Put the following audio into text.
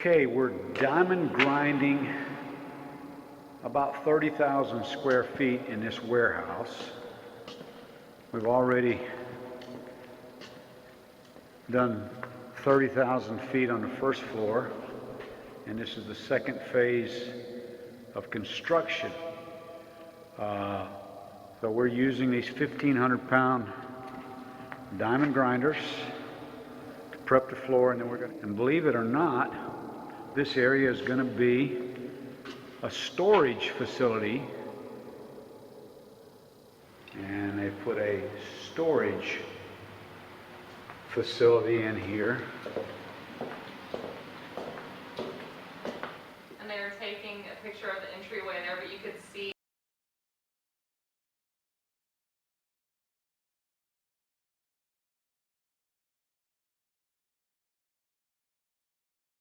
Okay, we're diamond grinding about 30,000 square feet in this warehouse. We've already done 30,000 feet on the first floor, and this is the second phase of construction. So we're using these 1,500-pound diamond grinders to prep the floor, and then and believe it or not, this area is going to be a storage facility, and they put a storage facility in here. And they were taking a picture of the entryway there, but you could see